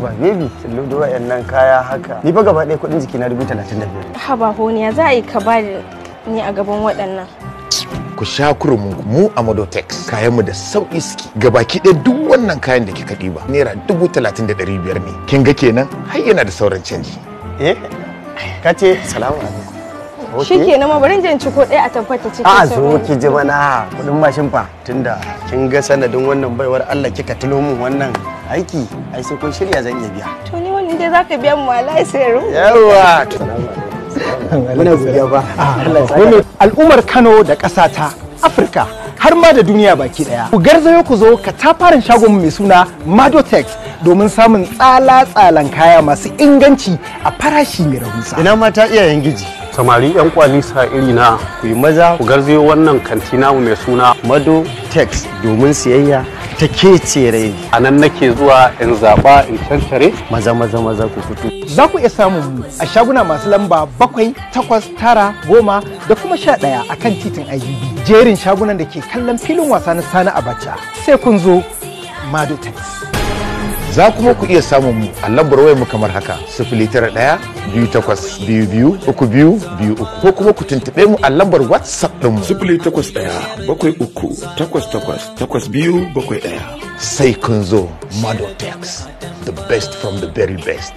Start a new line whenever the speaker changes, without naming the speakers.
haba baby lodo wayannan kaya haka ni fa gaba ɗaya kuɗin jiki na 35,000.
Haba honiya za a yi ka ba ni a gaban waɗannan.
Ku sha kurumin mu a Madotex kayanmu da sauƙi suke gabaki ɗaya duk wannan kayan da kika ɗiba naira 30,500 ne kin ga kenan har yana da sauran canji.
Ka ce salamu alaikum.
Shi ke na mabarin jan ciko ɗaya a tabbata cikin
a zo ki ji mana kudin mashin fa tunda kin ga sanadin wannan baiwar Allah kika tulo min wannan aiki ai sai kun shirya zan iya biya.
To ni wani dai zaka biya mu wallahi sai ru.
Yawa muna godiya ba.
Al'ummar Kano da ƙasata Afirka har ma da duniya baki daya. Ku garzayo ku zo katafaren shagon mai suna Madotex domin samun tsala-tsalan kaya masu inganci a farashi mai rahusa.
Ina mata iyayen giji.
Samari 'yan kwalisa iri na
ku yi maza
ku garzayo wannan kanti namu mai suna
Madotex domin siyayya ta kece rai.
A nan nake zuwa in zaɓa in cancare.
Maza ku fito.
Za ku iya samun mu a shaguna masu lamba 7, 8, 9, 10 da kuma 11 a kan titin IGB. Jerin shagunan da ke kallon filin wasa na Sani Abacha. Sai kun zo Madotex.
Za kuma ku iya samun mu a lambar wayar mu kamar haka 091-2822-3223 ko kuma ku tuntuɓe mu a lambar WhatsApp ɗin mu
081-7388-8271.
sai kun zo Madotex, the best from the very best.